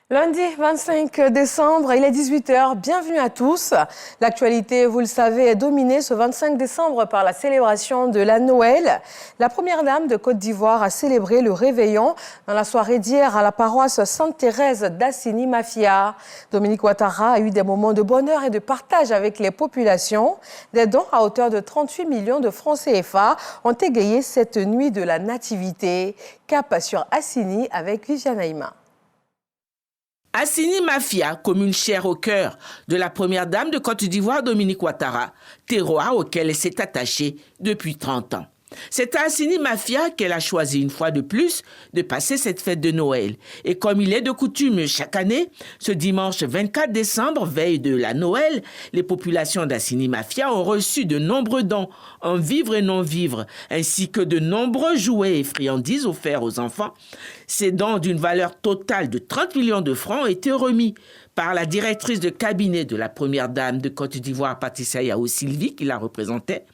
Lundi 25 décembre, il est 18h. Bienvenue à tous. L'actualité, vous le savez, est dominée ce 25 décembre par la célébration de la Noël. La première dame de Côte d'Ivoire a célébré le réveillon dans la soirée d'hier à la paroisse Sainte-Thérèse d'Assini Mafia. Dominique Ouattara a eu des moments de bonheur et de partage avec les populations. Des dons à hauteur de 38 millions de francs CFA ont égayé cette nuit de la Nativité. Cap sur Assini avec Viviane Aïma. Assini Mafia, commune chère au cœur de la première dame de Côte d'Ivoire, Dominique Ouattara, terroir auquel elle s'est attachée depuis 30 ans. C'est à Assini Mafia qu'elle a choisi une fois de plus de passer cette fête de Noël. Et comme il est de coutume chaque année, ce dimanche 24 décembre, veille de la Noël, les populations d'Assini Mafia ont reçu de nombreux dons en vivres et non-vivres, ainsi que de nombreux jouets et friandises offerts aux enfants. Ces dons d'une valeur totale de 30 millions de francs ont été remis par la directrice de cabinet de la première dame de Côte d'Ivoire, Patricia Yao Sylvie, qui la représentait,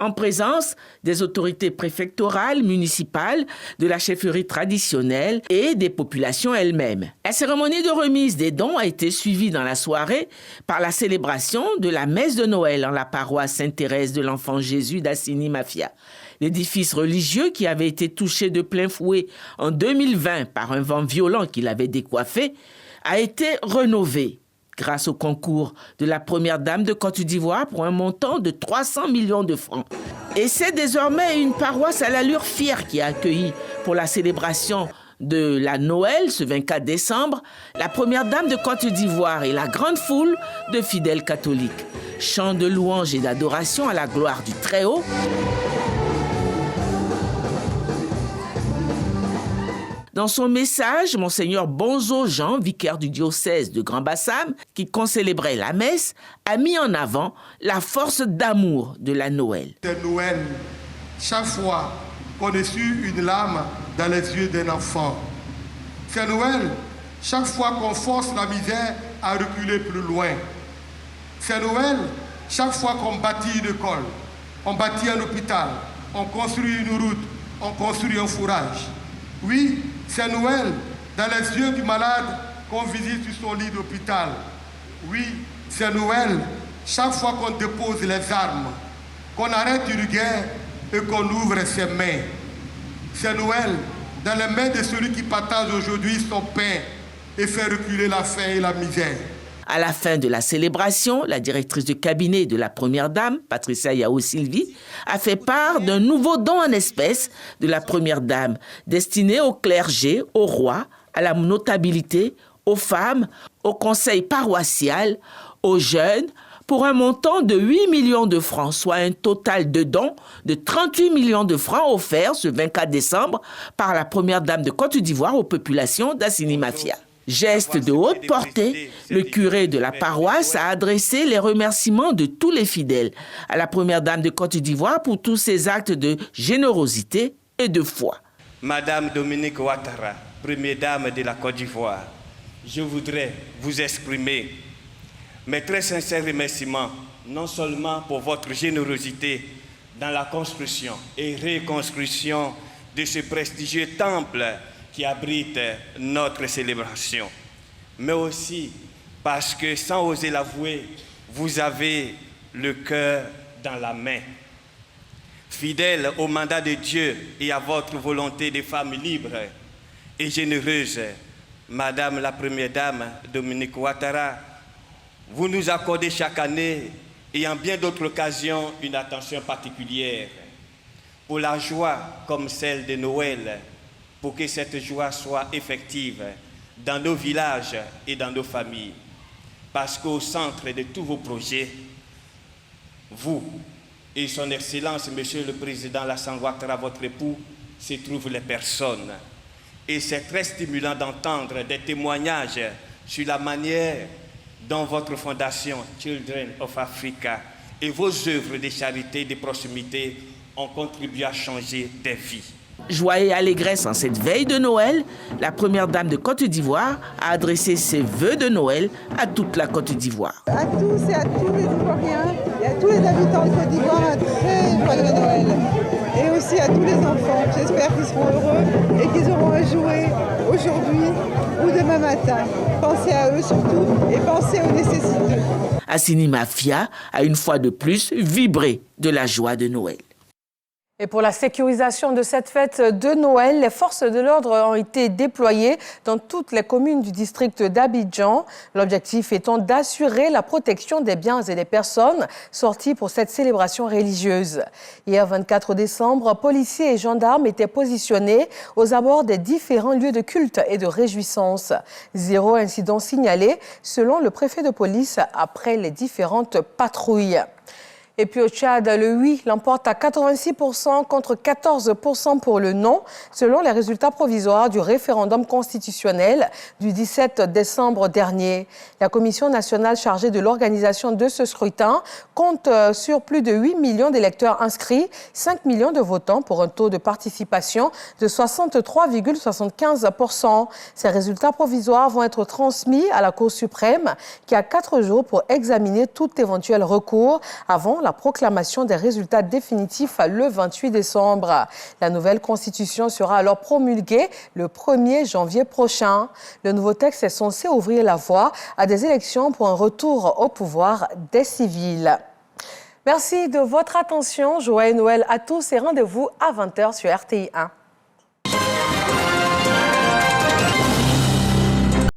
en présence des autorités préfectorales, municipales, de la chefferie traditionnelle et des populations elles-mêmes. La cérémonie de remise des dons a été suivie dans la soirée par la célébration de la messe de Noël en la paroisse Sainte-Thérèse de l'Enfant Jésus d'Assini Mafia. L'édifice religieux, qui avait été touché de plein fouet en 2020 par un vent violent qui l'avait décoiffé, a été rénové grâce au concours de la première dame de Côte d'Ivoire pour un montant de 300 millions de francs. Et c'est désormais une paroisse à l'allure fière qui a accueilli pour la célébration de la Noël, ce 24 décembre, la première dame de Côte d'Ivoire et la grande foule de fidèles catholiques. Chants de louange et d'adoration à la gloire du Très-Haut. Dans son message, Monseigneur Bonzo Jean, vicaire du diocèse de Grand-Bassam, qui concélébrait la messe, a mis en avant la force d'amour de la Noël. C'est Noël, chaque fois qu'on essuie une larme dans les yeux d'un enfant. C'est Noël, chaque fois qu'on force la misère à reculer plus loin. C'est Noël, chaque fois qu'on bâtit une école, on bâtit un hôpital, on construit une route, on construit un fourrage. Oui, c'est Noël, dans les yeux du malade qu'on visite sur son lit d'hôpital. Oui, c'est Noël, chaque fois qu'on dépose les armes, qu'on arrête une guerre et qu'on ouvre ses mains. C'est Noël, dans les mains de celui qui partage aujourd'hui son pain et fait reculer la faim et la misère. À la fin de la célébration, la directrice de cabinet de la première dame, Patricia Yao Sylvie, a fait part d'un nouveau don en espèces de la première dame, destiné au clergé, au roi, à la notabilité, aux femmes, au conseil paroissial, aux jeunes, pour un montant de 8 millions de francs, soit un total de dons de 38 millions de francs offerts ce 24 décembre par la première dame de Côte d'Ivoire aux populations d'Assini Mafia. Geste de haute portée, le curé de la paroisse a adressé les remerciements de tous les fidèles à la première dame de Côte d'Ivoire pour tous ses actes de générosité et de foi. Madame Dominique Ouattara, première dame de la Côte d'Ivoire, je voudrais vous exprimer mes très sincères remerciements, non seulement pour votre générosité dans la construction et reconstruction de ce prestigieux temple qui abrite notre célébration, mais aussi parce que, sans oser l'avouer, vous avez le cœur dans la main. Fidèle au mandat de Dieu et à votre volonté de femme libre et généreuse, Madame la Première Dame Dominique Ouattara, vous nous accordez chaque année et en bien d'autres occasions une attention particulière pour la joie comme celle de Noël, pour que cette joie soit effective dans nos villages et dans nos familles. Parce qu'au centre de tous vos projets, vous et son Excellence, Monsieur le Président Lassane Ouattara, votre époux, se trouvent les personnes. Et c'est très stimulant d'entendre des témoignages sur la manière dont votre fondation Children of Africa et vos œuvres de charité et de proximité ont contribué à changer des vies. Joie et allégresse en cette veille de Noël, la première dame de Côte d'Ivoire a adressé ses vœux de Noël à toute la Côte d'Ivoire. À tous et à tous les Ivoiriens et à tous les habitants de Côte d'Ivoire, un très joyeux Noël. Et aussi à tous les enfants. J'espère qu'ils seront heureux et qu'ils auront à jouer aujourd'hui ou demain matin. Pensez à eux surtout et pensez aux nécessiteux. Assini Mafia a une fois de plus vibré de la joie de Noël. Et pour la sécurisation de cette fête de Noël, les forces de l'ordre ont été déployées dans toutes les communes du district d'Abidjan. L'objectif étant d'assurer la protection des biens et des personnes sorties pour cette célébration religieuse. Hier 24 décembre, policiers et gendarmes étaient positionnés aux abords des différents lieux de culte et de réjouissance. 0 incident signalé selon le préfet de police après les différentes patrouilles. Et puis au Tchad, le oui l'emporte à 86% contre 14% pour le non, selon les résultats provisoires du référendum constitutionnel du 17 décembre dernier. La Commission nationale chargée de l'organisation de ce scrutin compte sur plus de 8 millions d'électeurs inscrits, 5 millions de votants pour un taux de participation de 63,75%. Ces résultats provisoires vont être transmis à la Cour suprême qui a 4 jours pour examiner tout éventuel recours avant la proclamation des résultats définitifs le 28 décembre. La nouvelle constitution sera alors promulguée le 1er janvier prochain. Le nouveau texte est censé ouvrir la voie à des élections pour un retour au pouvoir des civils. Merci de votre attention. Joyeux Noël à tous et rendez-vous à 20h sur RTI 1.